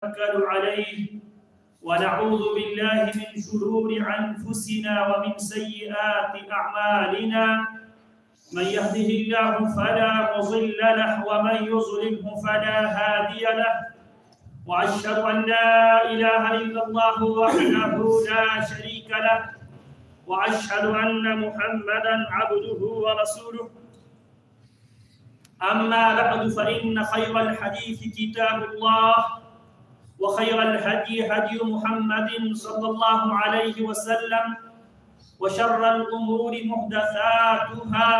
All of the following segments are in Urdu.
نتوكل عليه ونعوذ بالله من شرور أنفسنا ومن سيئات أعمالنا من يهده الله فلا مضل له ومن يضلله فلا هادي له وأشهد أن لا إله إلا الله وحده لا شريك له وأشهد أن محمدا عبده ورسوله أما بعد فإن خير الحديث كتاب الله وخير الهدي هدي محمد صلى الله عليه وسلم وشر الأمور محدثاتها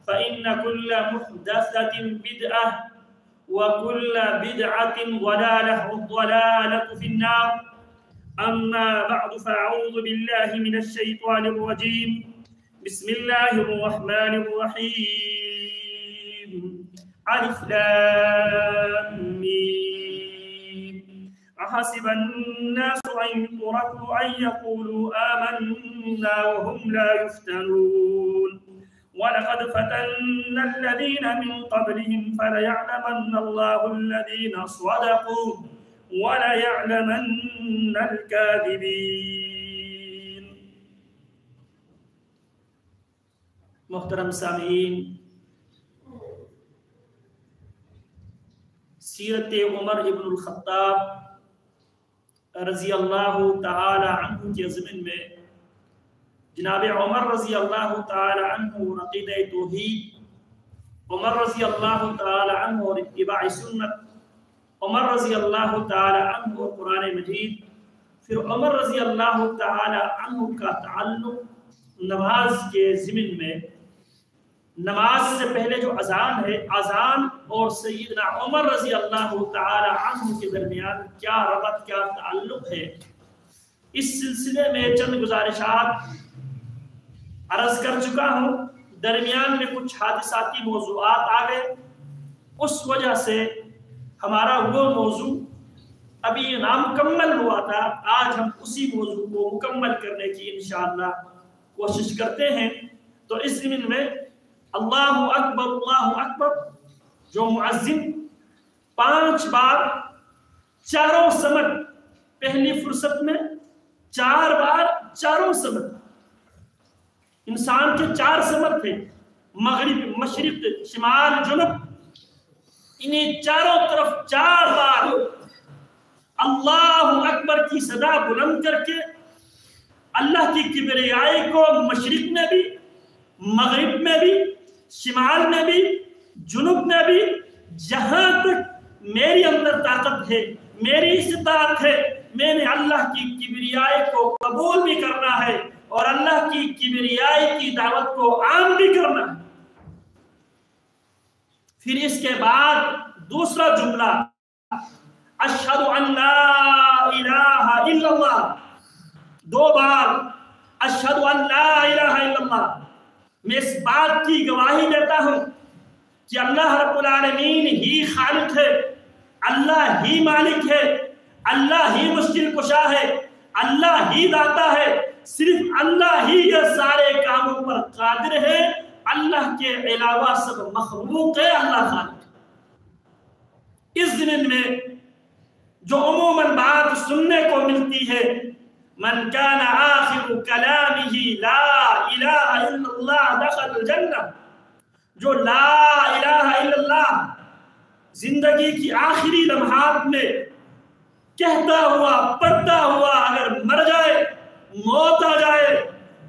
فإن كل محدثة بدعة وكل بدعة ضلالة والضلالة في النار أما بعد فأعوذ بالله من الشيطان الرجيم بسم الله الرحمن الرحيم ألف لام ميم أحسب الناس أن يتركوا أن يقولوا آمنا وهم لا يفتنون ولقد فتنا الذين من قبلهم فليعلمن الله الذين صدقوا وَلَيَعْلَمَنَّ الْكَاذِبِينَ۔ محترم سامعین، سیرت عمر ابن الخطاب رضی اللہ تعالی عنہ کے ضمن میں جناب عمر رضی اللہ تعالی عنہ عقیدہ توحید، عمر رضی اللہ تعالی عنہ اور اتباع سنت، عمر رضی اللہ تعالی عنہ اور قرآن مجید، پھر عمر رضی اللہ تعالی عنہ کا تعلق نماز کے ضمن میں، نماز سے پہلے جو اذان ہے، اذان اور سیدنا عمر رضی اللہ تعالی عنہ کے درمیان کیا ربط، کیا تعلق ہے، اس سلسلے میں چند گزارشات عرض کر چکا ہوں۔ درمیان میں کچھ حادثاتی موضوعات آ گئے، اس وجہ سے ہمارا وہ موضوع ابھی نامکمل ہوا تھا۔ آج ہم اسی موضوع کو مکمل کرنے کی انشاءاللہ کوشش کرتے ہیں۔ تو اس ضمن میں اللہ اکبر جو مؤذن 5 بار چاروں سمت، پہلی فرصت میں 4 بار چاروں سمت، انسان کے 4 سمت تھے، مغرب، مشرق، شمال، جنوب، انہیں چاروں طرف 4 بار اللہ اکبر کی صدا بلند کر کے اللہ کی کبریائی کو مشرق میں بھی، مغرب میں بھی، شمال میں بھی، جنوب میں بھی، جہاں تک میری اندر طاقت ہے، میری استطاعت ہے، میں نے اللہ کی کبریائی کو قبول بھی کرنا ہے اور اللہ کی کبریائی کی دعوت کو عام بھی کرنا ہے۔ پھر اس کے بعد دوسرا جملہ اشہد ان لا الہ الا اللہ، 2 بار اشہد ان لا الہ الا اللہ۔ میں اس بات کی گواہی دیتا ہوں کہ اللہ رب العالمین ہی خالق ہے، اللہ ہی مالک ہے، اللہ ہی مشکل کشا ہے، اللہ ہی داتا ہے، صرف اللہ ہی یہ سارے کاموں پر قادر ہے، اللہ کے علاوہ سب مخلوق ہے، اللہ خالق۔ اس ضمن میں جو عموماً بات سننے کو ملتی ہے، من کان آخر کلامہ لا الہ الا اللہ دخل الجنہ، جو لا الہ الا اللہ زندگی کی آخری لمحات میں کہتا ہوا، پڑھتا ہوا اگر مر جائے، موت آ جائے،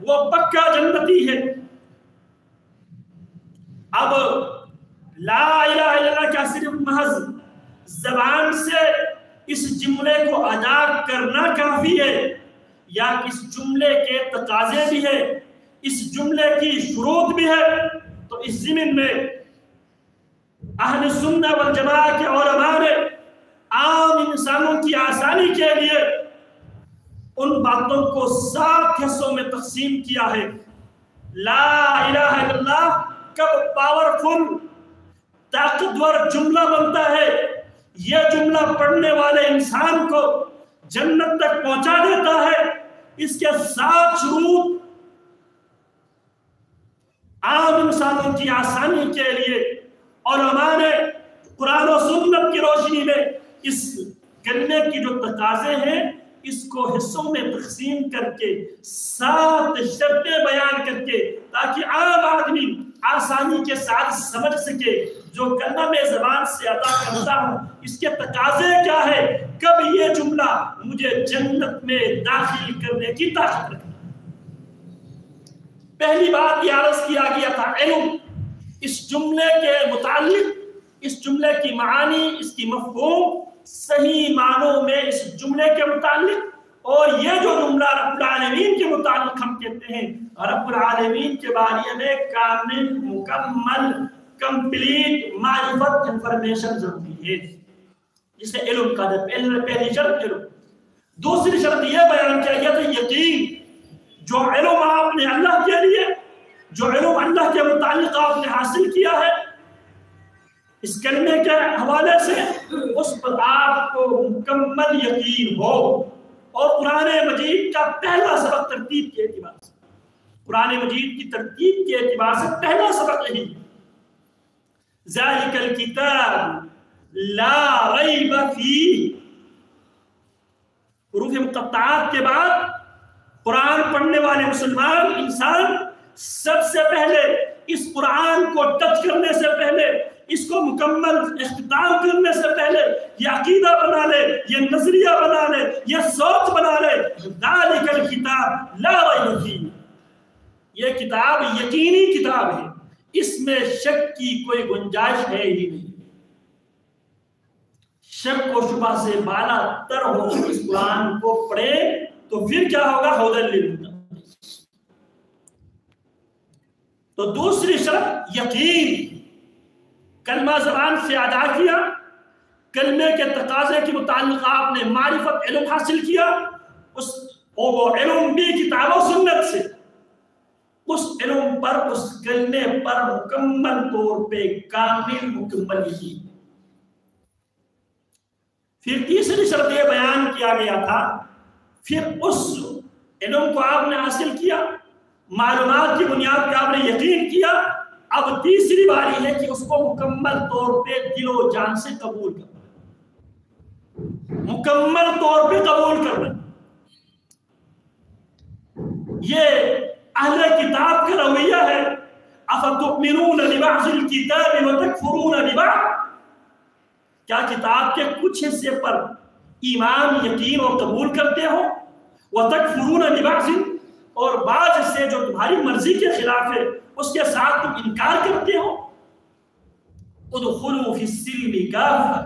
وہ پکا جنتی ہے۔ اب لا الہ الا اللہ کیا صرف محض زبان سے اس جملے کو ادا کرنا کافی ہے، یا اس جملے کے تقاضے بھی ہے، اس جملے کی شروط بھی ہے؟ تو اس ضمن میں اہل سنہ والجماعہ کے علماء نے عام انسانوں کی آسانی کے لیے ان باتوں کو 7 حصوں میں تقسیم کیا ہے۔ لا الہ الا اللہ کب پاورفل، طاقتور جملہ بنتا ہے، یہ جملہ پڑھنے والے انسان کو جنت تک پہنچا دیتا ہے، اس کے 7 شروط عام انسانوں کی آسانی کے لیے علماء نے قرآن و سنت کی روشنی میں اس کلمے کی جو تقاضے ہیں اس کو حصوں میں تقسیم کر کے 7 شرطیں بیان کر کے تاکہ عام آدمی آسانی کے ساتھ سمجھ سکے جو کلمہ میں زبان سے ادا کرتا ہوں اس کے تقاضے کیا ہے، کب یہ جملہ مجھے جنت میں داخل کرنے کی طاقت رکھتا ہے۔ پہلی بات یہ عرض کیا گیا تھا علم، اس جملے کے متعلق، اس جملے کی معانی، اس کی مفہوم صحیح معنوں میں اس جملے کے متعلق، اور یہ جو جملہ رب العالمین کے متعلق ہم کہتے ہیں رب العالمین کے بارے میں کامل، مکمل، کمپلیٹ معرفت، انفارمیشن ضروری ہے، جسے علم کا پہلی شرط علم۔ دوسری شرط یہ بیان کیا گیا تھا یقین، جو علم آپ نے اللہ کے لیے، جو علم اللہ کے متعلق آپ نے حاصل کیا ہے اس کلمے کے حوالے سے، اس پر آپ کو مکمل یقین ہو۔ اور قرآن مجید کا پہلا سبق ترتیب کے اعتبار سے، قرآن مجید کی ترتیب کے اعتبار سے پہلا سبق یہی ذالک الکتاب لا ریب فیہ۔ حروف مقطعات کے بعد قرآن پڑھنے والے مسلمان انسان سب سے پہلے اس قرآن کو ٹچ کرنے سے پہلے، اس کو مکمل اختتام کرنے سے پہلے یہ عقیدہ بنا لے، یہ نظریہ بنا لے، یہ سوچ بنا لے ذالک الکتاب لا ریب فیہ، یہ کتاب یقینی کتاب ہے، اس میں شک کی کوئی گنجائش ہے ہی نہیں۔ شک و شبہ سے بالا تر ہو اس قرآن کو پڑھے تو پھر کیا ہوگا، ہدی للمتقین۔ تو دوسری شرط یقین، کلمہ زبان سے ادا کیا، کلمے کے تقاضے کے متعلق آپ نے معرفت، علم حاصل کیا، اور وہ علم بھی کتاب و سنت سے، اس علم پر، اس کلمے پر مکمل طور پہ کامل مکمل یقین۔ پھر تیسری شرط یہ بیان کیا گیا تھا، پھر اس علم کو آپ نے حاصل کیا، معلومات کی بنیاد پہ آپ نے یقین کیا، اب تیسری باری ہے کہ اس کو مکمل طور پہ دل و جان سے قبول کرنا، مکمل طور پہ قبول کرنا۔ یہ اہل کتاب کا رویہ ہے، افتؤمنون ببعض الکتاب وتکفرون ببعض، کیا کتاب کے کچھ حصے پر ایمان، یقین اور قبول کرتے ہو، وتکفرون ببعض، اور بعض حصے جو تمہاری مرضی کے خلاف ہے اس کے ساتھ تم انکار کرتے ہو۔ ادخلوا فی السلم کافہ،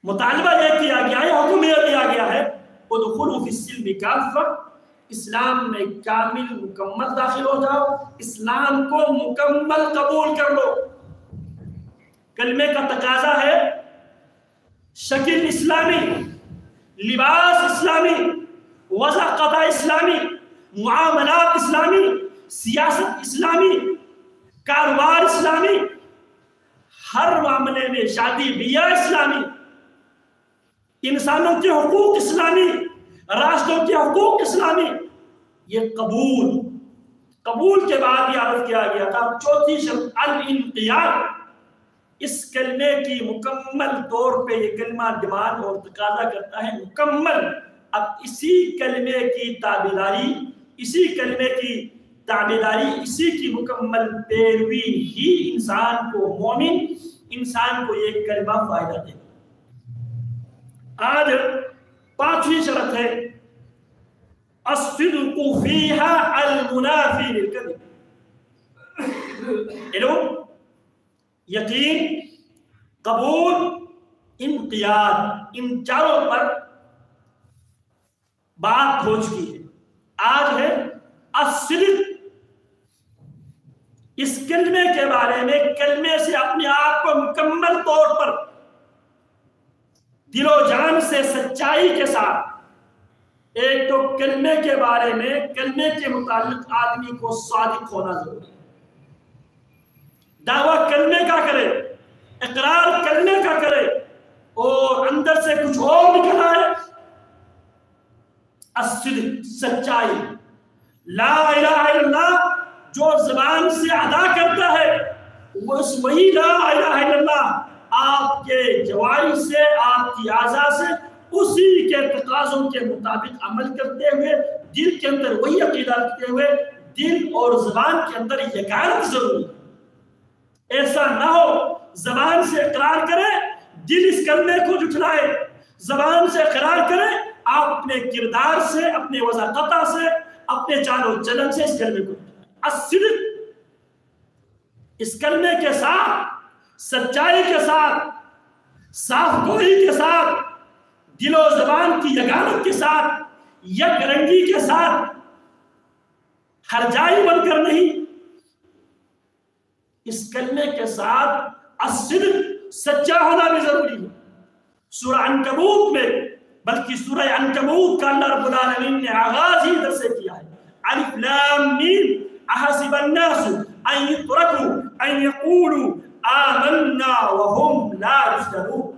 مطالبہ یہ کیا گیا ہے، حکم یہ دیا گیا ہے ادخلوا فی السلم کافہ، اسلام میں کامل مکمل داخل ہو جاؤ، اسلام کو مکمل قبول کر لو۔ کلمے کا تقاضا ہے شکل اسلامی، لباس اسلامی، وضع قضا اسلامی، معاملات اسلامی، سیاست اسلامی، کاروبار اسلامی، ہر معاملے میں شادی بیاہ اسلامی، انسانوں کے حقوق اسلامی، راستوں کے حقوق اسلامی، یہ قبول کے بعد یہ عرض کیا گیا تھا چوتھی شرط الانقیاد، اس کلمے کی مکمل طور پہ یہ کلمہ ڈیمانڈ اور تقاضا کرتا ہے مکمل، اب اسی کلمے کی تابعداری، اسی کلمے کی تابعداری، اسی کی مکمل پیروی ہی انسان کو، مومن انسان کو یہ کلمہ فائدہ دے۔ آج پانچویں شرط ہے الصدق فیہا المنافی للکذب، علم، یقین، قبول، انقیاد، ان چاروں پر بات ہو چکی ہے۔ آج ہے الصدق، اس کلمے کے بارے میں کلمے سے اپنے آپ کو مکمل طور پر دل و جان سے سچائی کے ساتھ، ایک تو کلمے کے بارے میں، کلمے کے متعلق آدمی کو صادق ہونا ضروری ہے، دعویٰ کلمے کا کرے، اقرار کلمے کا کرے اور اندر سے کچھ اور نکل آئے۔ الصدق، سچائی، لا الہ الا اللہ جو زبان سے ادا کرتا ہے، وہی لا الہ الا اللہ آپ کے جواری سے، آپ کی اعضاء سے اسی کے تقاضوں کے مطابق عمل کرتے ہوئے، دل کے اندر وہی عقیدہ رکھتے ہوئے دل اور زبان کے اندر یکایت ضروری ہے۔ ایسا نہ ہو زبان سے اقرار کرے، دل اس کلمے کو جھٹلائے، زبان سے اقرار کرے، آپ اپنے کردار سے، اپنے وضاقتہ سے، اپنے چال و چلن سے اس کلمے کو جھٹلائے۔ الصدق، اس کلمے کے ساتھ، سچائی کے ساتھ، صاف گوئی کے ساتھ، دل و زبان کی یگانت کے ساتھ، یک رنگی کے ساتھ، ہر جائی بن کر نہیں، اس کلمے کے ساتھ الصدق، سچا ہونا بھی ضروری ہے۔ سورہ عنکبوت میں، بلکہ سورہ عنکبوت کا اللہ رب العالمین نے آغاز ہی ادھر سے کیا ہے۔ الف لام میم احسب الناس ان يتركوا ان يقولوا آمنا وهم لا يفتنون۔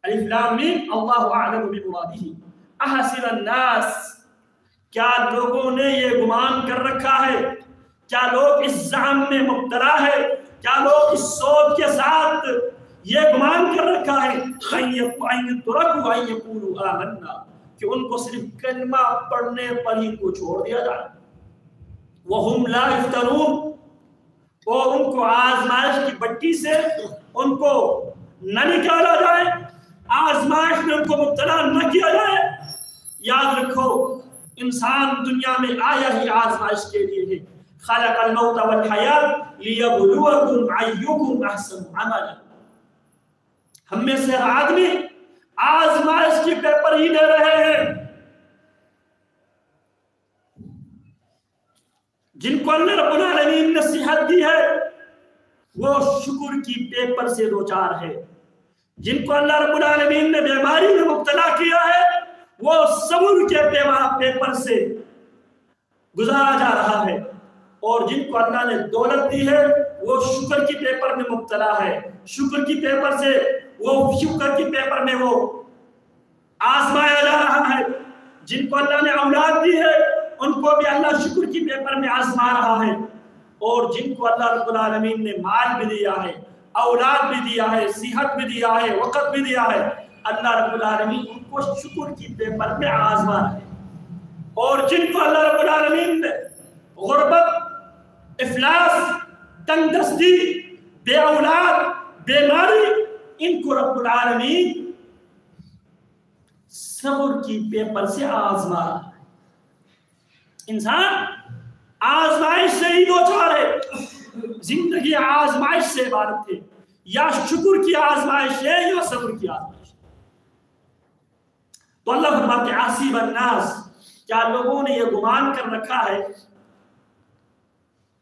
الف لام میم اللہ اعلم بمراده۔ احسب الناس، کیا لوگوں نے یہ گمان کر رکھا ہے، کیا لوگ اس زعم میں مبتلا ہے، کیا لوگ اس سوچ کے ساتھ یہ گمان کر رکھا ہے ان يتركوا ان يقولوا آمنا، کہ ان کو صرف کلمہ پڑھنے پر ہی کو چھوڑ دیا جائے، وهم لا يفتنون، اور ان کو آزمائش کی بٹی سے ان کو نہ نکالا جائے، آزمائش میں ان کو مبتلا نہ کیا جائے۔ یاد رکھو انسان دنیا میں آیا ہی آزمائش کے لیے ہے۔ خلق الموت والحیات لیبلوکم ایکم احسن عملا۔ ہم میں سے ہر آدمی آزمائش کی پیپر ہی دے رہے ہیں۔ جن کو اللہ رب العالمین نے صحت دی ہے وہ شکر کی پیپر سے دوچار ہے، جن کو اللہ رب العالمین نے بیماری میں مبتلا کیا ہے وہ صبر کے پیپر سے گزارا جا رہا ہے، اور جن کو اللہ نے دولت دی ہے وہ شکر کی پیپر میں مبتلا ہے، شکر کی پیپر سے شکر کی پیپر میں وہ آزمایا جا رہا ہے۔ جن کو اللہ نے اولاد دی ہے ان کو بھی اللہ شکر کی پیپر میں آزما رہا ہے، اور جن کو اللہ رب العالمین نے مال بھی دیا ہے، اولاد بھی دیا ہے، صحت بھی دیا ہے، وقت بھی دیا ہے، اللہ رب العالمین ان کو شکر کی پیپر میں آزما رہا ہے۔ اور جن کو اللہ رب العالمین نے غربت، افلاس، تنگ دستی، بے اولاد، بیماری، ان کو رب العالمین صبر کی پیپر سے آزما رہا ہے۔ انسان آزمائش سے ہی دوچار ہے۔ زندگی آزمائش سے عبارت ہے، یا شکر کی آزمائش ہے یا صبر کی آزمائش ہے۔ تو اللہ فرماتے ہیں حسب الناس، کیا لوگوں نے یہ گمان کر رکھا ہے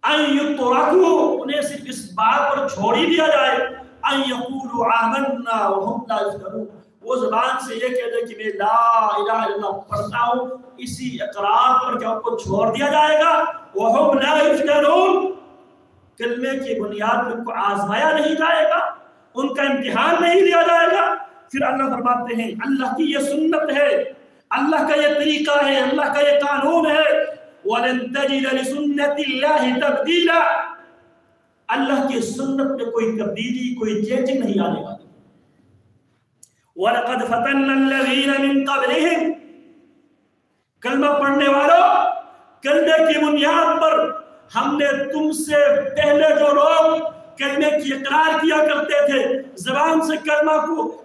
ان یترکوا، انہیں صرف اس بات پر چھوڑ ہی دیا جائے ان یقولوا آمنا وهم لا یفتنون، وہ زبان سے یہ کہہ دے کہ میں لا الہ الا اللہ پڑھتا ہوں، اسی اقرار پر کیا ان کو چھوڑ دیا جائے گا؟ وهم لا یفتنون، کلمے کی بنیاد پر ان کو آزمایا نہیں جائے گا، ان کا امتحان نہیں لیا جائے گا۔ پھر اللہ فرماتے ہیں اللہ کی یہ سنت ہے، اللہ کا یہ طریقہ ہے، اللہ کا یہ قانون ہے، وَلَن تَجِدَ لِسُنَّةِ اللَّهِ تَبْدِيلًا، اللہ کی سنت میں کوئی تبدیلی، کوئی چینجنگ نہیں آنے والی۔ وَلَقَدْ فَتَنَّ الَّذِينَ مِن قَبْلِهِمْ، کلمہ پڑھنے والوں، کلمے کی بنیاد پر ہم نے تم سے پہلے جو لوگ کلمے کی اقرار کیا کرتے تھے، زبان سے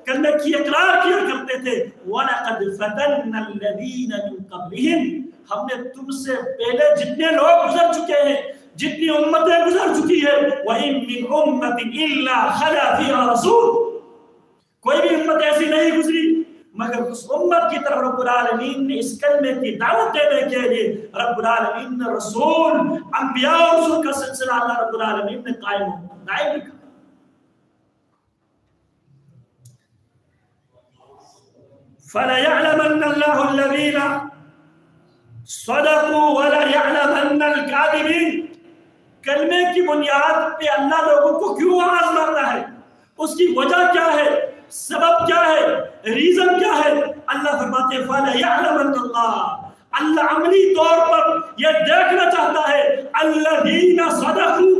کلمے کی اقرار کیا کرتے تھے، وَلَقَدْ فَتَنَّ الَّذِينَ مِن قَبْلِهِمْ، ہم نے تم سے پہلے جتنے لوگ گزر چکے ہیں، جتنی امتیں گزر چکی ہے، وَإِن مِّنْ أُمَّةٍ إِلَّا خَلَا فِيهَا رَسُولٌ، کوئی بھی امت ایسی نہیں گزری مگر اس امت کی طرف رب العالمین نے اس کلمے کی دعوت دینے کے لیے رب العالمین نے رسول، انبیاء اور رسول کا سلسلہ اللہ رب العالمین نے قائم رکھا۔ فَلَيَعْلَمَنَّ اللَّهُ الَّذِينَ صَدَقُوا وَلَيَعْلَمَنَّ الْكَاذِبِينَ، کلمے کی بنیاد پہ اللہ لوگوں کو کیوں آزماتا ہے، اس کی وجہ کیا ہے، سبب کیا ہے، ریزن کیا ہے؟ اللہ فرماتے ہیں فَلَيَعْلَمَنَّ اللَّهُ، اللہ عملی طور پر یہ دیکھنا چاہتا ہے الَّذِينَ صَدَقُوا،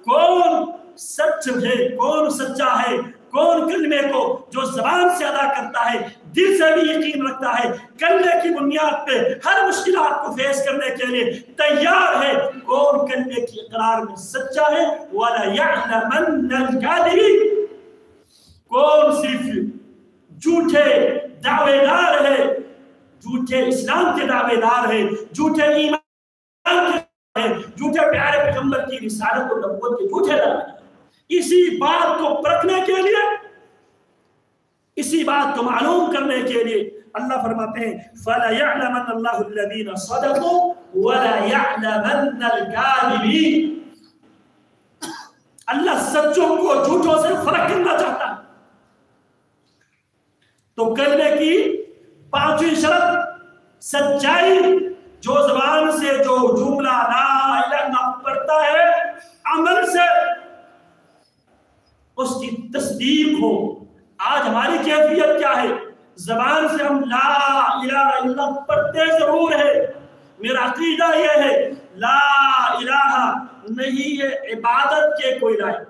کون سچ ہے، کون سچا ہے، کون کلمے کو جو زبان سے ادا کرتا ہے دل سے بھی یقین رکھتا ہے کلمے کی بنیاد پہ ہر مشکلات کو فیس کرنے کے لیے تیار ہے، کون کلمے کی اقرار میں سچا ہے؟ وَلَا يَعْلَمَنَّ الْكَاذِبِينَ، کون صرف جھوٹے دعوے دار ہے، جھوٹے اسلام کے دعوے دار ہے، جھوٹے ایمان کے ہے، جھوٹے پیارے پیغمبر کی رسالت و نبوت کے جھوٹے دعوے، اسی بات کو پرکھنے کے لیے، اسی بات کو معلوم کرنے کے لیے اللہ فرماتے ہیں فَلَا يَعْلَمَنَّ اللَّهُ الَّذِينَ صَدَقُوا وَلَا يَعْلَمَنَّ الْكَاذِبِينَ۔ اللہ سچوں کو جھوٹوں سے فرق کرنا چاہتا ہے۔ تو کلمے کی پانچویں شرط سچائی، جو زبان سے جو جملہ لا الہ الا اللہ پڑھتا ہے عمل سے اس کی تصدیق ہو۔ آج ہماری کیفیت کیا ہے؟ زبان سے ہم لا الہ الا اللہ پڑھتے ضرور ہے، میرا عقیدہ یہ ہے لا الہ نہیں ہے عبادت کے کوئی لائق،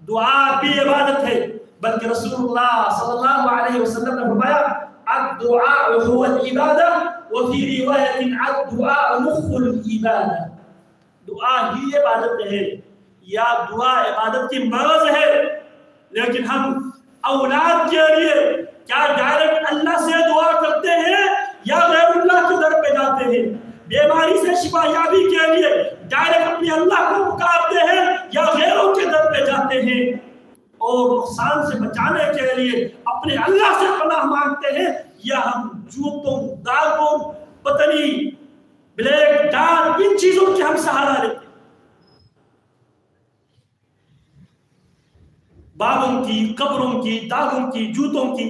دعا بھی عبادت ہے، بلکہ رسول اللہ صلی اللہ علیہ وسلم نے فرمایا الدعاء هو العبادہ وفی روایت الدعاء مخ العبادہ، دعا ہی عبادت ہے یا دعا عبادت کی مغز ہے۔ لیکن ہم اولاد کے لیے کیا ڈائریکٹ اللہ سے دعا کرتے ہیں یا غیر اللہ کے در پہ جاتے ہیں؟ بیماری سے شفا یابی کے لیے ڈائریکٹ اپنے اللہ کو پکارتے ہیں یا غیروں کے در پہ جاتے ہیں؟ اور نقصان سے بچانے کے لیے اپنے اللہ سے پناہ مانگتے ہیں یا ہم جوتوں داغوں پتلی بلیک ڈارک ان چیزوں کے ہم سہارا لیتے ہیں؟ باغوں کی، قبروں کی، داغوں کی، جوتوں کی،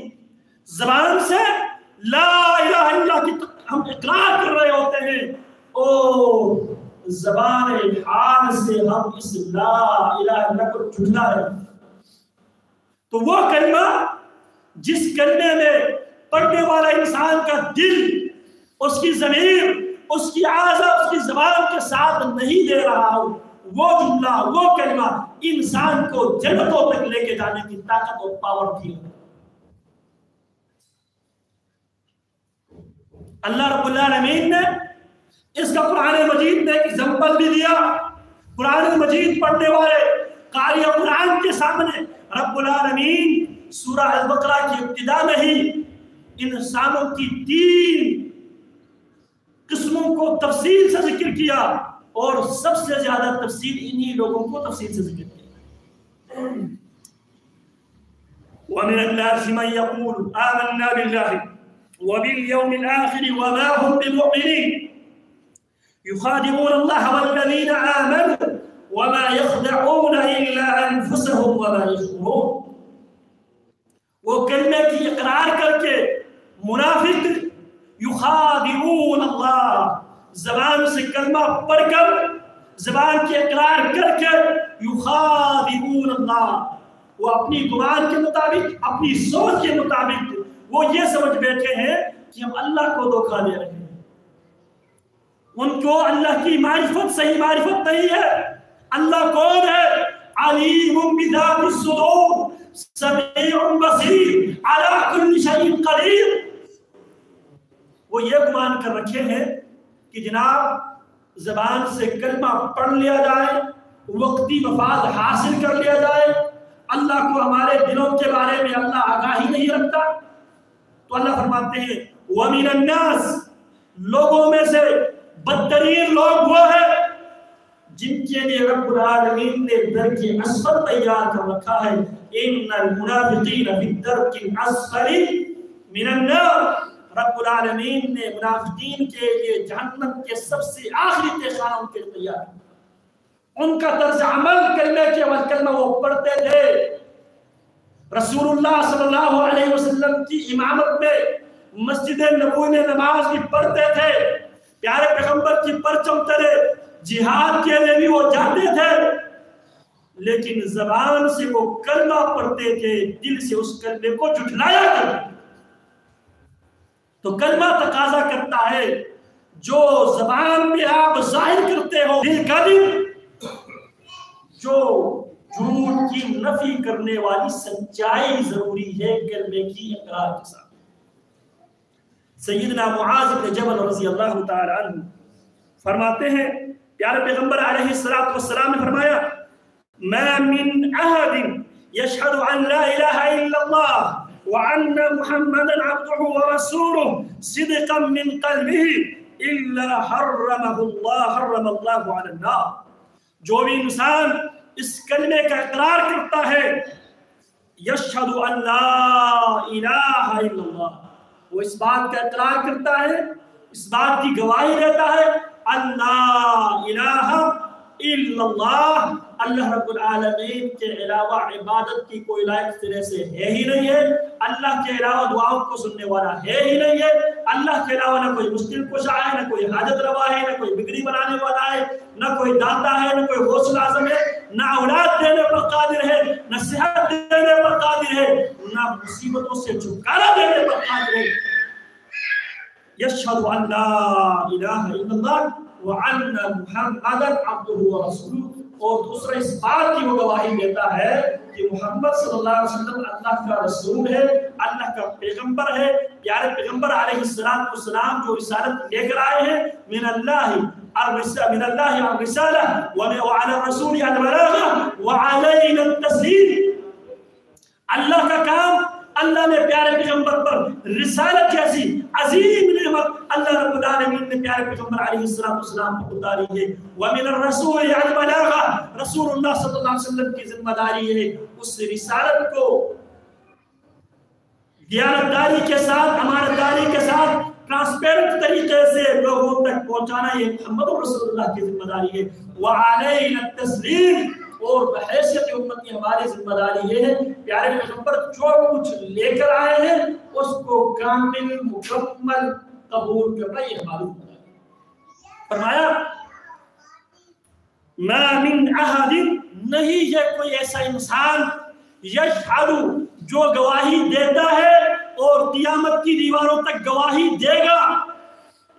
زبان سے لا الہ الا اللہ کی ہم اقرار کر رہے ہوتے ہیں اور زبان حال سے ہم اس لا الہ الا اللہ کو جھٹلا رہے ہیں۔ تو وہ کلمہ جس کلمے میں پڑھنے والا انسان کا دل، اس کی ضمیر، اس کی اعضاء اس کی زبان کے ساتھ نہیں دے رہا ہو، وہ جملہ، وہ کلمہ انسان کو جنتوں تک لے کے جانے کی طاقت اور پاور تھی۔ اللہ رب العالمین نے اس کا قرآن مجید میں ایک ایگزامپل بھی دیا۔ قرآن مجید پڑھنے والے قاری قرآن کے سامنے رب العالمین سورہ البقرہ کی ابتدا میں ہی انسانوں کی 3 قسموں کو تفصیل سے ذکر کیا اور سب سے زیادہ تفصیل انہی لوگوں کو تفصیل سے ذکر کیا۔ وَمِنَ النَّاسِ مَن يَقُولُ آمَنَّا بِاللَّهِ وَبِالْيَوْمِ الْآخِرِ وَمَا هُمْ بِمُؤْمِنِينَ يُخَادِعُونَ اللَّهَ وَالَّذِينَ آمَنُوا وَمَا يَخْدَعُونَ إِلَّا أَنفُسَهُمْ وَمَا يَشْعُرُونَ۔ وہ کلمے کی اقرار کر کے منافق یخادعون اللہ، زبان سے کلمہ پڑھ کر، زبان کے اقرار کر کے یخادعون اللہ، وہ اپنی گمان کے مطابق، اپنی سوچ کے مطابق وہ یہ سمجھ بیٹھے ہیں کہ ہم اللہ کو دھوکہ دے رہے ہیں۔ ان کو اللہ کی معرفت صحیح معرفت نہیں ہے۔ اللہ کون ہے؟ علیم بذات الصدور، سمیع بصیر، علی کل شیء قدیر۔ وہ یہ گمان کر رکھے ہیں کہ جناب زبان سے کلمہ پڑھ لیا جائے، وقتی مفاد حاصل کر لیا جائے، اللہ کو ہمارے دلوں کے بارے میں اللہ آگاہی نہیں رکھتا۔ تو اللہ فرماتے ہیں وَمِنَ النَّاسِ، لوگوں میں سے بدترین لوگ وہ ہیں جن کے لیے رب العالمین نے درک اسفل تیار کر رکھا ہے۔ ان المنافقین فی الدرک الاسفل من النار، رب العالمین نے منافقین کے لیے جہنم کے سب سے آخری تہخانہ ان کے لیے تیار ہے۔ ان کا طرز عمل کلمے کے اول کلمہ وہ پڑھتے تھے، رسول اللہ صلی اللہ علیہ وسلم کی امامت میں مسجد نبوی میں نماز بھی پڑھتے تھے، پیارے پیغمبر کی پرچم تلے جہاد کے لیے بھی وہ جاتے تھے، لیکن زبان سے وہ کلمہ پڑھتے تھے، دل سے اس کلمے کو جھٹلایا کرتے۔ تو کلمہ تقاضا کرتا ہے جو زبان میں آپ ظاہر کرتے ہو دل کا دل، جو جھوٹ کی نفی کرنے والی سچائی ضروری ہے کلمے کی اقرار کے ساتھ۔ سیدنا معاذ بن جبل رضی اللہ تعالی عنہ فرماتے ہیں پیارے پیغمبر علیہ السلام نے فرمایا ما من احد يشهد ان لا اله الا الله وان محمدا عبده ورسوله صدقا من قلبه الا حرم الله على النار۔ جو بھی انسان اس کلمے کا اقرار کرتا ہے یشہد ان لا الہ الا اللہ، وہ اس بات کا اقرار کرتا ہے، اس بات کی گواہی دیتا ہے اللہ الہ الا اللہ، اللہ رب العالمین کے علاوہ عبادت کی کوئی لائق سرے سے ہے ہی نہیں ہے، اللہ کے علاوہ دعاؤں کو سننے والا ہے ہی نہیں ہے، اللہ کے علاوہ نہ کوئی مشکل کشا ہے، نہ کوئی حاجت روا ہے، نہ کوئی بگڑی بنانے والا ہے، نہ کوئی داتا ہے، نہ کوئی غوث اعظم ہے، نہ اولاد دینے پر قادر ہے، نہ صحت دینے پر قادر ہے، نہ مصیبتوں سے چھٹکارا دینے پر قادر ہے۔ یشہد ان لا الہ الا اللہ وان محمدا عبدہ ورسولہ، اور دوسرا اس بات کی وہ گواہی دیتا ہے کہ محمد صلی اللہ علیہ وسلم اللہ کا رسول ہے، اللہ کا پیغمبر ہے، پیارے پیغمبر علیہ السلام جو رسالت لے کر آئے ہیں من اللہ الرسالہ وعلی الرسول البلاغہ وعلینا التسلیم، اللہ کا کام، اللہ نے پیارے پیغمبر پر رسالت جیسی عظیم نعمت اللہ رب العالمین نے پیارے پیغمبر علیہ السلام پر اتاری ہے، وَمِنَ الرَّسُولِ الْبَلَاغَةِ، رسول اللہ صلی اللہ علیہ وسلم کی ذمہ داری ہے اس رسالت کو دیانتداری کے ساتھ، امانتداری کے ساتھ ٹرانسپیرنٹ طریقے سے لوگوں تک پہنچانا، یہ محمد رسول اللہ کی ذمہ داری ہے، وَعَلَيْنَا التَّسْلِيمِ، اور بحیثیت امتی ہماری ذمہ داری یہ ہے پیارے پیغمبر جو کچھ لے کر آئے ہیں اس کو کامل مکمل قبول کرنا، یہ ہماری ذمہ داری ہے۔ فرمایا ما من احد، نہیں ہے کوئی ایسا انسان یشہد جو گواہی دیتا ہے اور قیامت کی دیواروں تک گواہی دے گا۔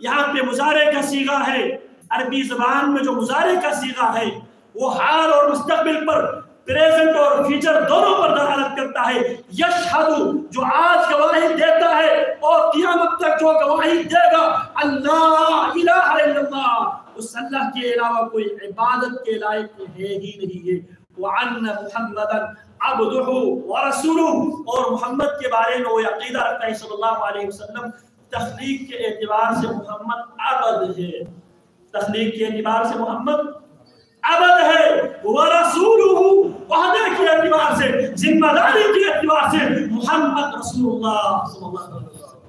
یہاں پہ مضارع کا صیغہ ہے، عربی زبان میں جو مضارع کا صیغہ ہے وہ حال اور مستقبل پر، پریزنٹ اور فیوچر دونوں پر دلالت کرتا ہے۔ یشہد جو آج گواہی دیتا ہے اور قیامت تک جو گواہی دے گا اللہ الہ الا اللہ، اس اللہ کے علاوہ کوئی عبادت کے لائق ہے ہی نہیں ہے، وَأَنَّ مُحَمَّدًا عَبْدُهُ وَرَسُولُهُ، اور محمد کے بارے میں وہ عقیدہ رکھتا ہے صلی اللہ علیہ وسلم تخلیق کے اعتبار سے محمد عبد ہے، تخلیق کے اعتبار سے محمد عبد ہے، ورسولہ وحدہ کے اعتبار سے، ذمہ داری کے اعتبار سے محمد رسول اللہ صلی اللہ علیہ وسلم۔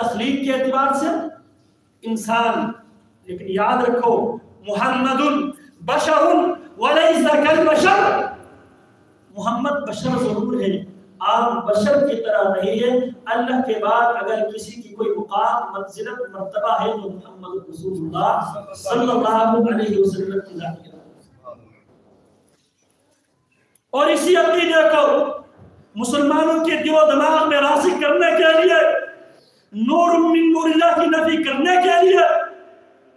تخلیق کے اعتبار سے انسان، لیکن یاد رکھو محمد بشر ولیس کالبشر، محمد بشر ضرور ہے، عام بشر کی طرح نہیں ہے، اللہ کے بعد اگر کسی کی کوئی مقام منزلت مرتبہ ہے تو محمد رسول اللہ صلی اللہ علیہ وسلم کی ذات ہے۔ اور اسی عقیدے کو مسلمانوں کے دل و دماغ میں راسخ کرنے کے لیے، نور من نور اللہ کی نفی کرنے کے لیے،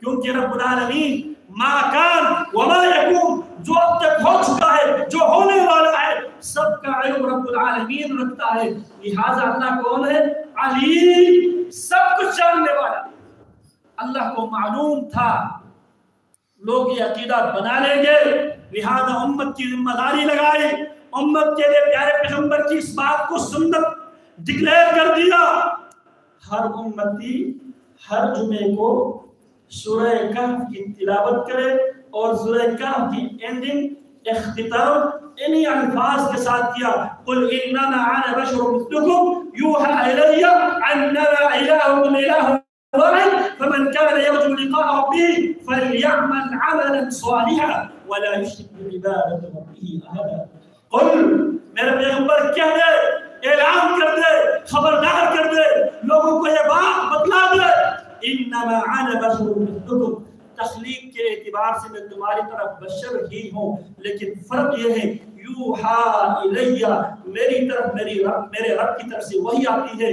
کیونکہ رب العالمین ما کان وما یکون، جو اب تک ہو چکا ہے، جو ہونے والا ہے، سب کا علم رب العالمین رکھتا ہے، لہذا اللہ کون ہے؟ علیم، سب کچھ جاننے والا۔ اللہ کو معلوم تھا لوگ یہ عقیدہ بنا لیں گے، لہذا امت کی ذمہ داری لگائی، امت کے لیے پیارے پیغمبر کی اس بات کو سنت ڈکلیئر کر دیا۔ ہر امتی ہر جمعے کو سورہ کہف کی تلاوت کرے اور سورہ کہف کی اینڈنگ اختتام انہی الفاظ کے ساتھ کیا، قل انما انا بشر مثلکم یوحی الی انما الہکم الہ واحد فمن كان يرجو لقاء ربه فليعمل عملا صالحا ولا يشرك بعبادة ربه احدا۔ قل، میرے پیغمبر کہہ دے، اعلان کر دے، خبردار کر دے، لوگوں کو یہ بات بتلا دے، انما انا بشر مثلکم، تخلیق کے اعتبار سے میں تمہاری طرف بشر ہی ہوں، لیکن فرق یہ ہے یوحا الیہ، میری طرف میرے رب کی طرف سے وحی آتی ہے،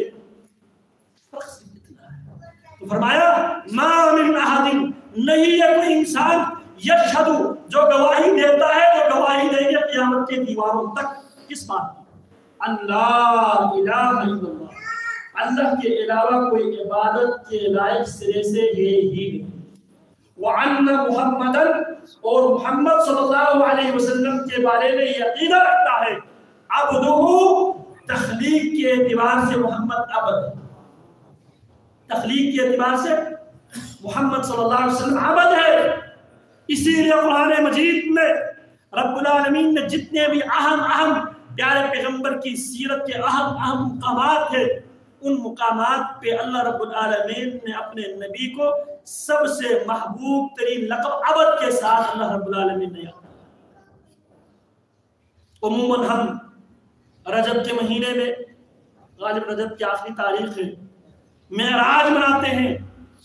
فرق صرف اتنا ہے۔ تو فرمایا ما من احد، نہیں ہے کوئی انسان یشہد جو گواہی دیتا ہے، جو گواہی دیں گے قیامت کے دیواروں تک کس بات کی؟ اللہ الہ الا اللہ، اللہ کے علاوہ کوئی عبادت کے لائق سرے سے ہے ہی نہیں۔ وَأَنَّ مُحَمَّدًا اور محمد صلی اللہ علیہ وسلم کے بارے میں یہ عقیدہ رکھتا ہے، عبدہ تخلیق کے اعتبار سے محمد عبد ہے، تخلیق کے اعتبار سے محمد صلی اللہ علیہ وسلم عبد ہے۔ اسی لیے قرآن مجید میں رب العالمین نے جتنے بھی اہم پیارے پیغمبر کی سیرت کے اہم مقامات ہیں، ان مقامات پہ اللہ رب العالمین نے اپنے نبی کو سب سے محبوب ترین لقب عبد کے ساتھ اللہ رب العالمین نے یاد۔ عموماً ہم رجب کے مہینے میں، غالب رجب کی آخری تاریخ ہے، معراج مناتے ہیں،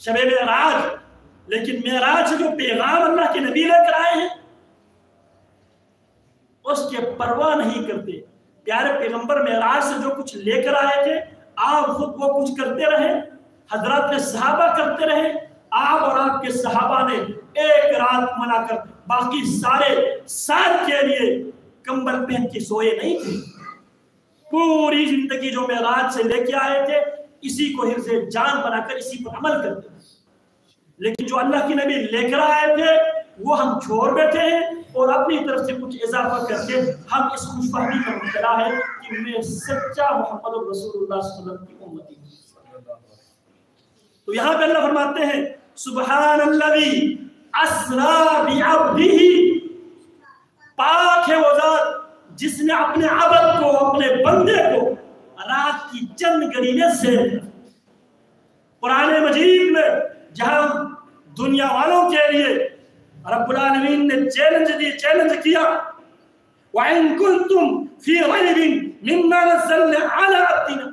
شب معراج، لیکن معراج سے جو پیغام اللہ کے نبی لے کر آئے ہیں اس کے پرواہ نہیں کرتے۔ پیارے پیغمبر معراج سے جو کچھ لے کر آئے تھے آپ خود وہ کچھ کرتے رہے، حضرات نے صحابہ کرتے رہے، آپ اور آپ کے صحابہ نے ایک رات منا کر باقی سارے سال کے لیے کمبل پہن کے سوئے نہیں تھے۔ پوری زندگی جو معراج سے لے کے آئے تھے اسی کو حفظ جان بنا کر اسی پر عمل کرتے ہیں، لیکن جو اللہ کی نبی لے کر آئے تھے وہ ہم چھوڑ بیٹھے ہیں اور اپنی طرف سے کچھ اضافہ کر کے ہم اس خوش فہمی کا مبتلا ہے کہ میں سچا محمد رسول اللہ صلی اللہ علیہ وسلم کی امتی ہوں۔ تو یہاں پہ اللہ فرماتے ہیں سبحان الذی اسری بعبدہ، پاک ہے وہ ذات جس نے اپنے عبد کو، اپنے بندے کو رات کی چند گھڑیوں سے۔ قرآن مجید میں جہاں دنیا والوں کے لیے رب العالمین نے چیلنج کیا وَإِن كُنتُمْ فِي رَيْبٍ مِّمَّا نَزَّلْنَا عَلَىٰ عَبْدِنَا،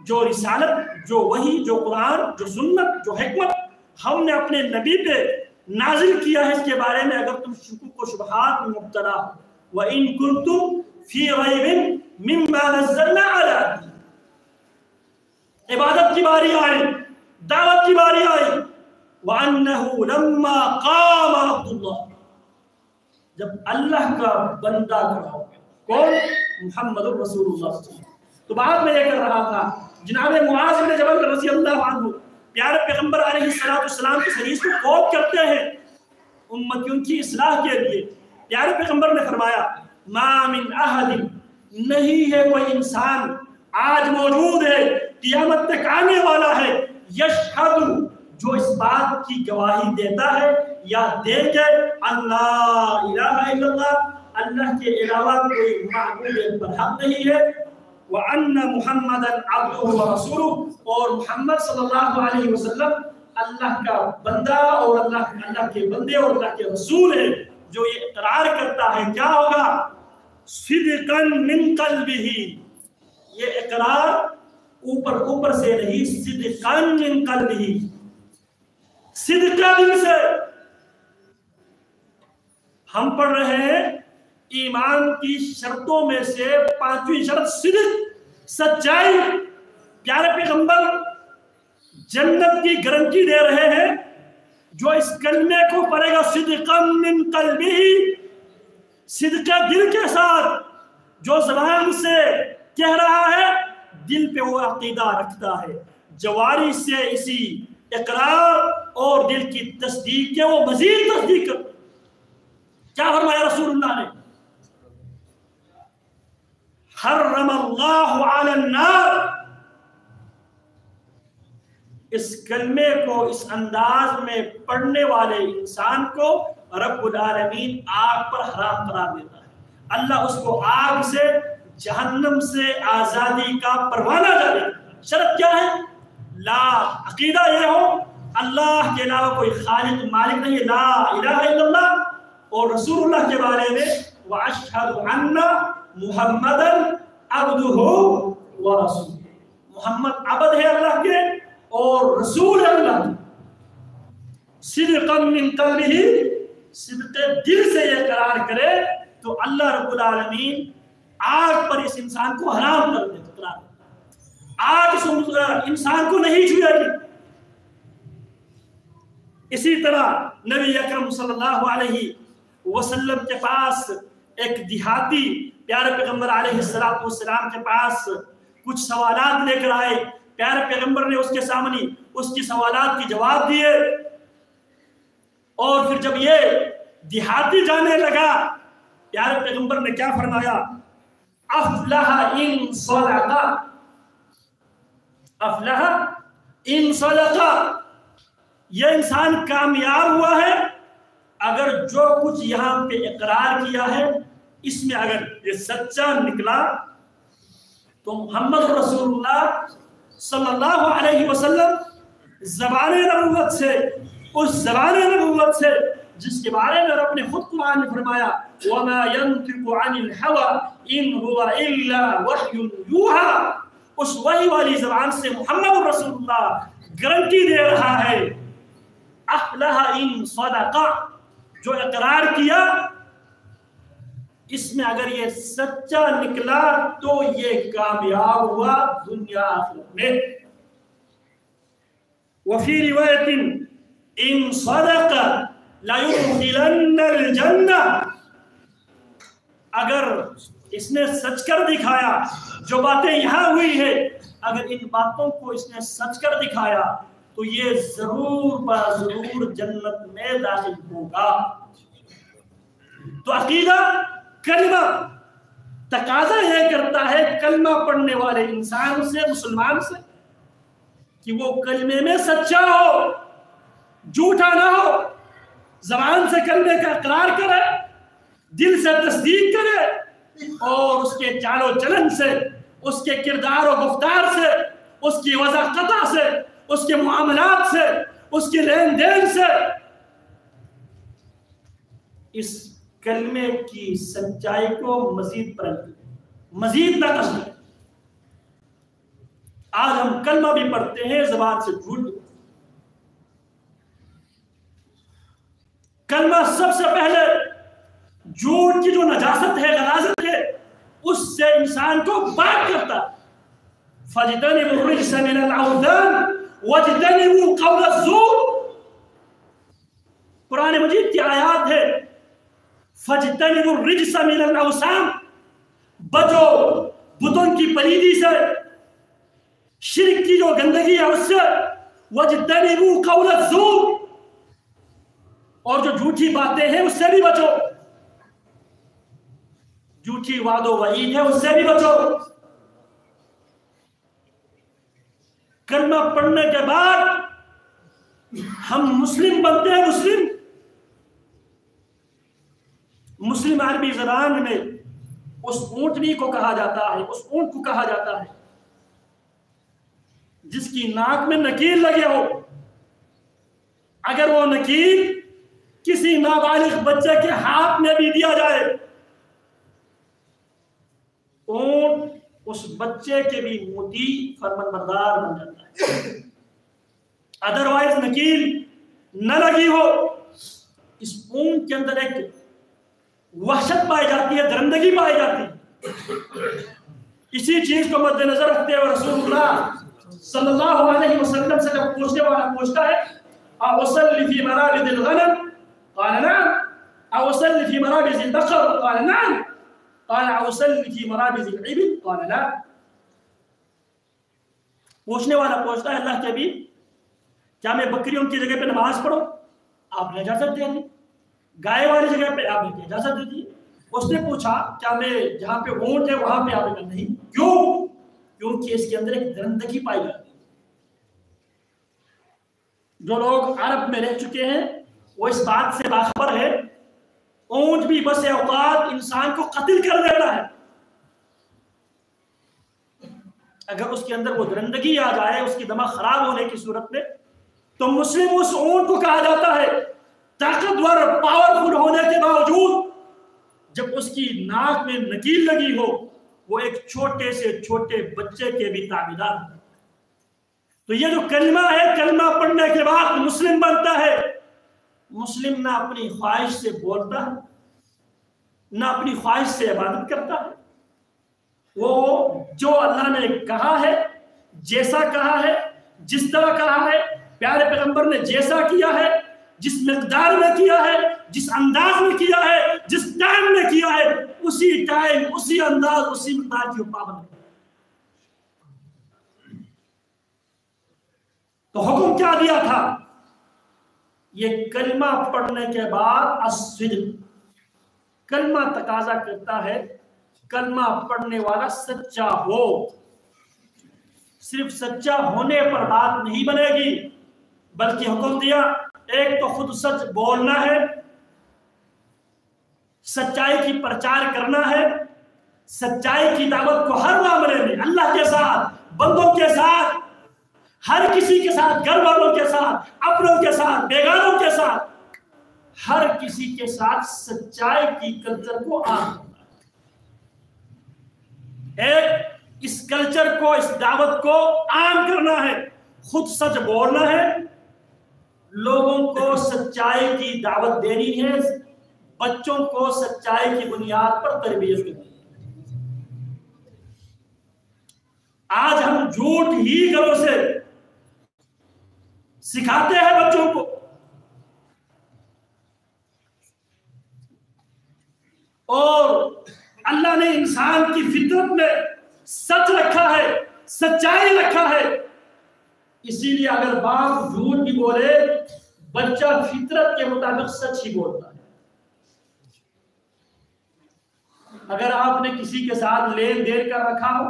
جو رسالت، جو وحی، جو قرآن، جو سنت، جو حکمت ہم نے اپنے نبی پہ نازل کیا ہے، اس کے بارے میں اگر تم شکوک و شبہات میں مبتلا ہو، وَإِن كُنتُمْ فِي رَيْبٍ مِّمَّا نَزَّلْنَا عَلَىٰ عَبْدِنَا، عبادت کی باری آئی، دعوت کی باری آئی، وَأَنَّهُ لَمَّا قَامَ عَبْدُ اللَّهِ، جب اللہ کا بندہ کھڑا ہو گیا، کون؟ محمد رسول اللہ صلی اللہ علیہ وسلم۔ تو بات میں یہ کر رہا تھا، جناب معاذ بن جبل رضی اللہ عنہ پیارے پیغمبر علیہ السلام کی حدیث کو کوٹ کرتے ہیں امتیوں کی اصلاح کے لیے۔ پیارے پیغمبر نے فرمایا ما من احد، نہیں ہے کوئی انسان آج موجود ہے، قیامت تک آنے والا ہے، یشہد جو اس بات کی گواہی دیتا ہے یا دے گے اللہ الہ الا اللہ، اللہ کے علاوہ کوئی معبود برحق نہیں ہے، وَأَنَّ مُحَمَّدًا عَبْدُهُ وَرَسُولُهُ، اور محمد صلی اللہ علیہ وسلم اللہ کا بندہ اور اللہ کے بندے اور اللہ کے رسول ہے۔ جو یہ اقرار کرتا ہے کیا ہوگا؟ صِدْقًا مِّن قَلْبِهِ، یہ اقرار اوپر سے نہیں، صِدْقًا مِّن قَلْبِهِ، صدقہ دل سے۔ ہم پڑھ رہے ہیں ایمان کی شرطوں میں سے 5ویں شرط صدق، سچائی۔ پیارے پیغمبر جنت کی گارنٹی دے رہے ہیں جو اس کلمے کو پڑھے گا صدقا من قلبہ، صدقہ دل کے ساتھ، جو زبان سے کہہ رہا ہے دل پہ وہ عقیدہ رکھتا ہے، جواری سے اسی اقرار اور دل کی تصدیق کے وہ مزید تصدیق کرتا۔ کیا فرمایا رسول اللہ نے؟ حرم اللہ علی النار، اس کلمے کو اس انداز میں پڑھنے والے انسان کو رب العالمین آگ پر حرام قرار دیتا ہے۔ اللہ اس کو آگ سے، جہنم سے آزادی کا پروانہ جاری کرتا ہے۔ شرط کیا ہے؟ لا، عقیدہ یہ ہو اللہ کے علاوہ کوئی خالق مالک نہیں، لا الہ الا اللہ، اور رسول اللہ کے بارے میں وَأَشْهَدُ أَنَّ مُحَمَّدًا عَبْدُهُ وَرَسُولُهُ، محمد عبد ہے اللہ کے اور رسول اللہ۔ صدقا من قلبہ، صدق دل سے یہ قرار کرے تو اللہ رب العالمین آگ پر اس انسان کو حرام کر دے، آگ اس انسان کو نہیں چھوئے گی۔ اسی طرح نبی اکرم صلی اللہ علیہ وسلم کے پاس ایک دیہاتی پیارے پیغمبر علیہ السلام کے پاس کچھ سوالات لے کر آئے. پیارے پیغمبر نے اس کے سامنے اس کی سوالات کی جواب دیے. اور پھر جب یہ دیہاتی جانے لگا پیارے پیغمبر نے کیا فرمایا؟ افلح ان صدق، افلح ان صدق، یہ انسان کامیاب ہوا ہے اگر جو کچھ یہاں پہ اقرار کیا ہے اس میں اگر یہ سچا نکلا تو محمد رسول اللہ صلی اللہ علیہ وسلم زبان نبوت سے، اس زبان نبوت سے جس کے بارے میں رب نے خود قرآن میں فرمایا وَمَا يَنْطِقُ عَنِ الْهَوَىٰ إِنْ هُوَ إِلَّا وَحْيٌ يُوحَىٰ، اس وحی والی زبان سے محمد رسول اللہ گارنٹی دے رہا ہے افلح ان صدق، جو اقرار کیا اس میں اگر یہ سچا نکلا تو یہ کامیاب ہوا دنیا آخرت میں. وفی روایت ان صدق لَيُدْخِلَنَّ الْجَنَّةَ، اگر اس نے سچ کر دکھایا، جو باتیں یہاں ہوئی ہے اگر ان باتوں کو اس نے سچ کر دکھایا تو یہ ضرور بضرور جنت میں داخل ہوگا. تو عقیدہ کلمہ تقاضا یہ کرتا ہے کلمہ پڑھنے والے انسان سے، مسلمان سے، کہ وہ کلمے میں سچا ہو، جھوٹا نہ ہو، زبان سے کلمے کا اقرار کرے، دل سے تصدیق کرے، اور اس کے چال و چلن سے، اس کے کردار و گفتار سے، اس کی وضاحت سے، اس کے معاملات سے، اس کے لین دین سے اس کلمے کی سچائی کو مزید پرکھیں، مزید نقش کریں. آج ہم کلمہ بھی پڑھتے ہیں زبان سے جھوٹ. کلمہ سب سے پہلے جھوٹ کی جو نجاست ہے، غلاظت ہے، اس سے انسان کو پاک کرتا. فَاجْتَنِبُوا الرِّجْسَ مِنَ الْأَوْثَانِ وَاجْتَنِبُوا قَوْلَ الزُّورِ، قرآن مجید کی آیات ہے فَاجْتَنِبُوا الرِّجْسَ مِنَ الْأَوْثَانِ، بچو بتوں کی پلیدی سے، شرک کی جو گندگی ہے اس سے. وَاجْتَنِبُوا قَوْلَ الزُّورِ، اور جو جھوٹی باتیں ہیں اس سے بھی بچو، جھوٹی وعد و وعید ہے اس سے بھی بچو. کلمہ پڑھنے کے بعد ہم مسلم بنتے ہیں. مسلم عربی زبان میں اس اونٹنی کو کہا جاتا ہے، اس اونٹ کو کہا جاتا ہے جس کی ناک میں نکیل لگے ہو. اگر وہ نکیل کسی نابالغ بچے کے ہاتھ میں بھی دیا جائے، اونٹ اس بچے کے بھی موتی فرمان بردار بن جاتا ہے. ادروائز نکیل نہ لگی ہو، اس اونٹ کے اندر ایک وحشت پائی جاتی ہے، درندگی پائی جاتی ہے. اسی چیز کو مد نظر رکھتے ہوئے رسول اللہ صلی اللہ علیہ وسلم سے جب پوچھنے والا پوچھتا ہے اصلی فی مرابض الغنم قال نعم، اصلی فی مرابض البقر قال نعم، قال اصلی فی مرابض الابل قال لا. پوچھنے والا پوچھتا ہے اللہ کے حبیب کیا میں بکریوں کی جگہ پہ نماز پڑھوں؟ آپ نے اجازت دے دی. گائے والی جگہ پہ آپ نے اجازت دے دی. اس نے پوچھا کیا میں جہاں پہ اونٹ ہے وہاں پہ آپ نے نہیں. کیوں؟ کیونکہ اس کے اندر ایک درندگی پائی جاتی ہے. جو لوگ عرب میں رہ چکے ہیں وہ اس بات سے باخبر ہے اونٹ بھی بس اوقات انسان کو قتل کر دیتا ہے. اگر اس کے اندر وہ درندگی آ جائے، اس کی دماغ خراب ہونے کی صورت میں، تو مسلم اس اونٹ کو کہا جاتا ہے طاقتور پاورفل ہونے کے باوجود جب اس کی ناک میں نکیل لگی ہو وہ ایک چھوٹے سے چھوٹے بچے کے بھی تابعدار ہے. تو یہ جو کلمہ ہے، کلمہ پڑھنے کے بعد مسلم بنتا ہے. مسلم نہ اپنی خواہش سے بولتا ہے، نہ اپنی خواہش سے عبادت کرتا ہے. وہ جو اللہ نے کہا ہے، جیسا کہا ہے، جس طرح کہا ہے، پیارے پیغمبر نے جیسا کیا ہے، جس مقدار میں کیا ہے، جس انداز میں کیا ہے، جس ٹائم میں کیا ہے، اسی ٹائم، اسی انداز، اسی مقدار کی پابند ہے۔ تو حکم کیا دیا تھا؟ یہ کلمہ پڑھنے کے بعد الصدق، کلمہ تقاضا کرتا ہے کلمہ پڑھنے والا سچا ہو۔ صرف سچا ہونے پر بات نہیں بنے گی، بلکہ حکم دیا ایک تو خود سچ بولنا ہے، سچائی کی پرچار کرنا ہے، سچائی کی دعوت کو ہر معاملے میں اللہ کے ساتھ، بندوں کے ساتھ، ہر کسی کے ساتھ، گھر والوں کے ساتھ، اپنوں کے ساتھ، بیگانوں کے ساتھ، ہر کسی کے ساتھ سچائی کی کلچر کو عام کرنا ہے۔ ایک اس کلچر کو، اس دعوت کو عام کرنا ہے، خود سچ بولنا ہے، لوگوں کو سچائی کی دعوت دینی ہے، بچوں کو سچائی کی بنیاد پر تربیت کرنی ہے۔ آج ہم جھوٹ ہی گھروں سے سکھاتے ہیں بچوں کو، اور اللہ نے انسان کی فطرت میں سچ رکھا ہے، سچائی رکھا ہے، اسی لیے اگر باپ جھوٹ بھی بولے بچہ فطرت کے مطابق سچ ہی بولتا ہے۔ اگر آپ نے کسی کے ساتھ لین دین کر رکھا ہو،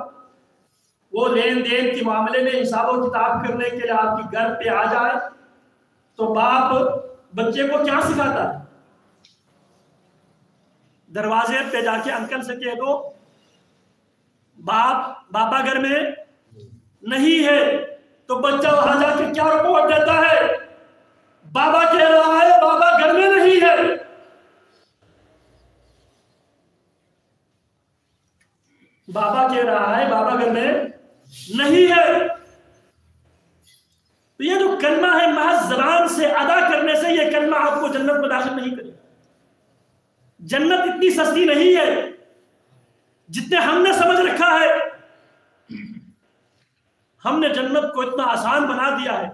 وہ لین دین کے معاملے میں حساب و کتاب کرنے کے لیے آپ کی گھر پہ آ جائے تو باپ بچے کو کیا سکھاتا ہے؟ دروازے پہ جا کے انکل سے کہہ دو بابا گھر میں نہیں ہے، تو بچہ وہاں جا کے کیا رپورٹ دیتا ہے؟ بابا کہہ رہا ہے بابا گھر میں نہیں ہے۔ بابا کہہ رہا ہے بابا گھر میں نہیں ہے۔ تو یہ جو کلمہ ہے محض زبان سے ادا کرنے سے یہ کلمہ آپ کو جنت میں داخل نہیں کرے۔ جنت اتنی سستی نہیں ہے جتنے ہم نے سمجھ رکھا ہے۔ ہم نے جنت کو اتنا آسان بنا دیا ہے،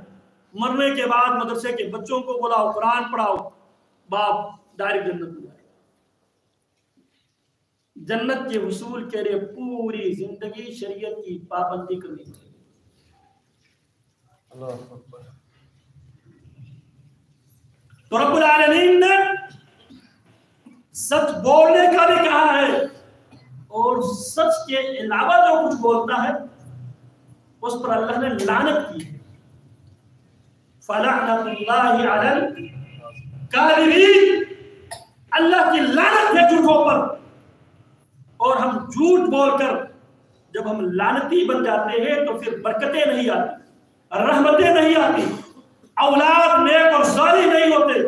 مرنے کے بعد مدرسے کے بچوں کو بلاؤ، قرآن پڑھاؤ، باپ ڈائریکٹ جنت میں جائے۔ جنت کے حصول کے لیے پوری زندگی شریعت کی پابندی کرنی چاہیے۔ اللہ اکبر۔ تو رب العالمین نے سچ بولنے کا بھی کہا ہے، اور سچ کے علاوہ جو کچھ بولتا ہے اس پر اللہ نے لعنت کی ہے۔ فَلَعْنَةُ اللَّهِ عَلَى الْكَاذِبِينَ، اللہ کی لعنت ہے جھوٹوں پر۔ اور ہم جھوٹ بول کر جب ہم لعنتی بن جاتے ہیں تو پھر برکتیں نہیں آتی، رحمتیں نہیں آتی، اولاد نیک اور صالح نہیں ہوتے،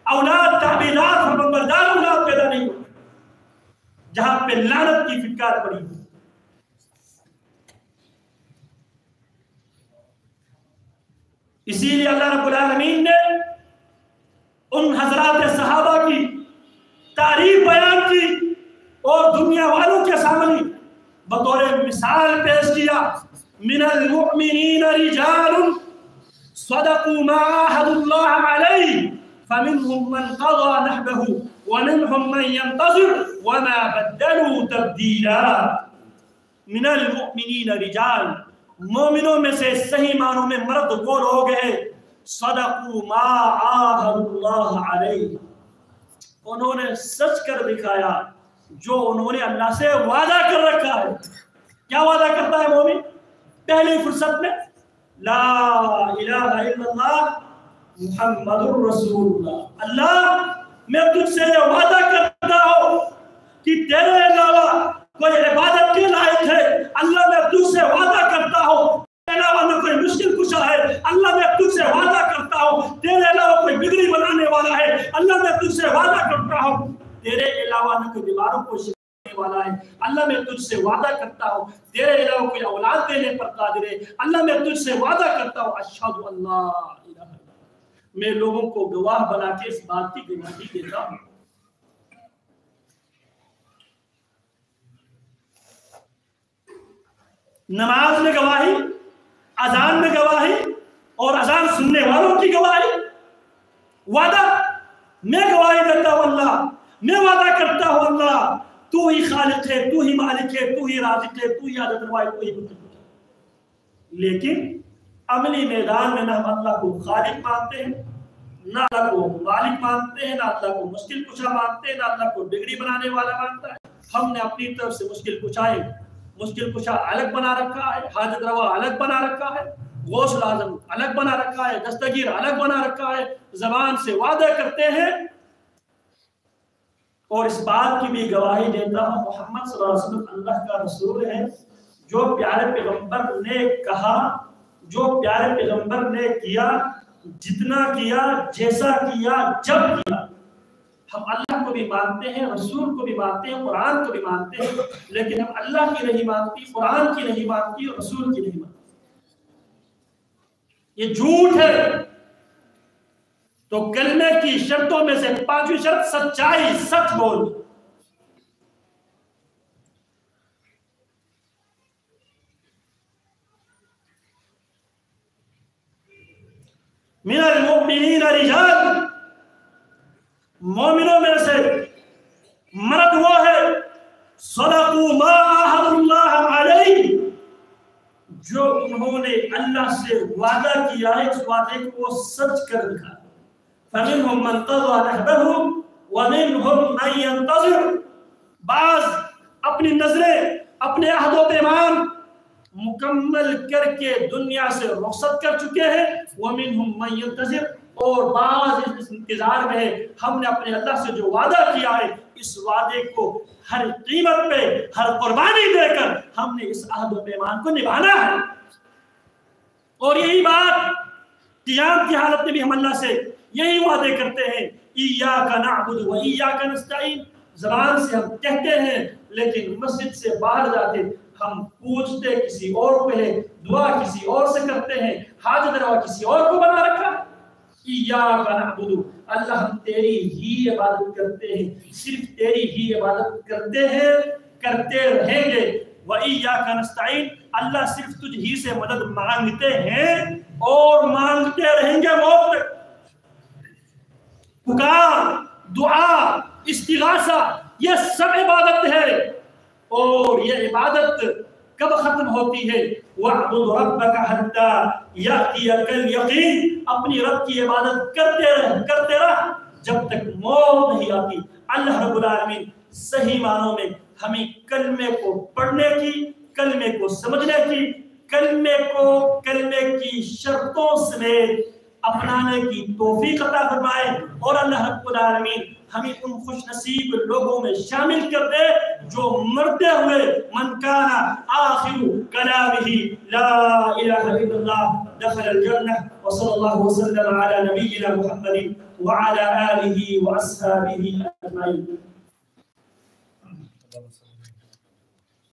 اولاد تعبیرات اور بردار اولاد پیدا نہیں ہوتے جہاں پہ لعنت کی فٹکار پڑی ہو۔ اسی لیے اللہ رب العالمین نے ان حضرات صحابہ کی تعریف بیان کی اور دنیا والوں کے سامنے بطور مثال پیش کیا۔ من المؤمنین رجال صدقوا ما عاهدوا الله عليه فمنهم من قضى نحبه ومنهم من ينتظر وما بدلوا تبديلا۔ من المؤمنین رجال، مومنوں میں سے صحیح معنوں میں مرد وہ لوگ ہیں صدقوا ما عاهدوا الله علیہ، انہوں نے سچ کر دکھایا جو انہوں نے اللہ سے وعدہ کر رکھا ہے۔ کیا وعدہ کرتا ہے مومن؟ پہلی فرصت میں لا الہ الا اللہ محمد الرسول اللہ، اللہ میں تجھ سے وعدہ کرتا ہوں کہ تیرے علاوہ کوئی عبادت کے لائق ہے، اللہ میں تجھ سے وعدہ کرتا ہوں تیرے علاوہ نہ کوئی مشکل کشا ہے، اللہ میں تجھ سے وعدہ کرتا ہوں تیرے علاوہ کوئی بگڑی بنانے والا ہے، اللہ میں تجھ سے وعدہ کرتا ہوں تیرے علاوہ نہ کوئی بیماروں کو شفانے والا ہے، اللہ میں تجھ سے وعدہ کرتا ہوں تیرے علاوہ کوئی اولاد دینے پر قادر ہے، اللہ میں تجھ سے وعدہ کرتا ہوں اشہد ان لا الہ الا اللہ، میں لوگوں کو گواہ بنا کے اس بات کی گواہی دیتا ہوں۔ نماز میں گواہی، اذان میں گواہی، اور اذان سننے والوں کی گواہی، وعدہ میں گواہی دیتا ہوں اللہ، میں وعدہ کرتا ہوں اللہ تو ہی خالق ہے، تو ہی مالک ہے، تو ہی رازق ہے، تو ہی عادت روائی، تو ہی مطلب ہے۔ لیکن عملی میدان میں نہ ہم اللہ کو خالق مانتے ہیں، نہ اللہ کو مالک مانتے ہیں، نہ اللہ کو مشکل کشا مانتے ہیں، نہ اللہ کو بگڑی بنانے والا مانتا ہے۔ ہم نے اپنی طرف سے مشکل کشا الگ بنا رکھا ہے، حاجت روا الگ بنا رکھا ہے، غوث العظم الگ بنا رکھا ہے، دستگیر الگ بنا رکھا ہے، زبان سے وعدہ کرتے ہیں۔ اور اس بات کی بھی گواہی دیتا ہوں محمد صلی اللہ علیہ وسلم اللہ کا رسول ہے، جو پیارے پیغمبر نے کہا، جو پیارے پیغمبر نے کیا، جتنا کیا، جیسا کیا، جب کیا، ہم اللہ کو بھی مانتے ہیں، رسول کو بھی مانتے ہیں، قرآن کو بھی مانتے ہیں، لیکن ہم اللہ کی نہیں مانتی، قرآن کی نہیں مانتی اور رسول کی نہیں مانتی۔ یہ جھوٹ ہے۔ تو کلمے کی شرطوں میں سے پانچویں شرط سچائی، سچ بول۔ من المؤمنین رجال، مومنوں میں سے مرد وہ ہے صدقوا ما عاہدوا اللہ علیہ، جو انہوں نے اللہ سے وعدہ کیا ہے، اس وعدے کو وہ سچ کر دکھا۔ فمنهم من قضى نحبه ومنهم من ينتظر، بعض اپنی نظریں، اپنے عہد و پیمان مکمل کر کے دنیا سے رخصت کر چکے ہیں، ومنهم من ينتظر، اور بعض اس انتظار میں ہے۔ ہم نے اپنے اللہ سے جو وعدہ کیا ہے، اس وعدے کو ہر قیمت پہ، ہر قربانی دے کر ہم نے اس عہد و پیمان کو نبھانا ہے۔ اور یہی بات قیام کی حالت میں بھی ہم اللہ سے یہی وعدے کرتے ہیں، ایاک نعبد و ایاک نستعین، زبان سے ہم کہتے ہیں لیکن مسجد سے باہر جاتے ہم پوچھتے کسی اور کو ہے، دعا کسی اور سے کرتے ہیں، حاجت روا کسی اور کو بنا رکھا۔ ایاک نعبد، اللہ ہم تیری ہی عبادت کرتے ہیں، صرف تیری ہی عبادت کرتے ہیں، کرتے رہیں گے۔ و ایاک نستعین، اللہ صرف تجھ ہی سے مدد مانگتے ہیں اور مانگتے رہیں گے موت تک۔ پکار، دعا، استغاثہ، یہ سب عبادت ہے۔ اور یہ عبادت کب ختم ہوتی ہے؟ وَاعْبُدْ رَبَّكَ حَتَّى يَأْتِيَكَ الْيَقِينُ، اپنی رب کی عبادت کرتے رہ جب تک موت نہیں آتی۔ اللہ رب العالمین صحیح معنوں میں ہمیں کلمے کو پڑھنے کی، کلمے کو سمجھنے کی، کلمے کی شرطوں سمیت اپنانے کی توفیق عطا فرمائے، اور اللہ رب العالمین ہمیں ان خوش نصیب لوگوں میں شامل کر دے جو مرتے ہوئے من کان آخر کلامہ لا الہ الا اللہ دخل الجنہ۔ وصلی اللہ وسلم علی نبینا محمد وعلی آلہ واصحابہ اجمعین۔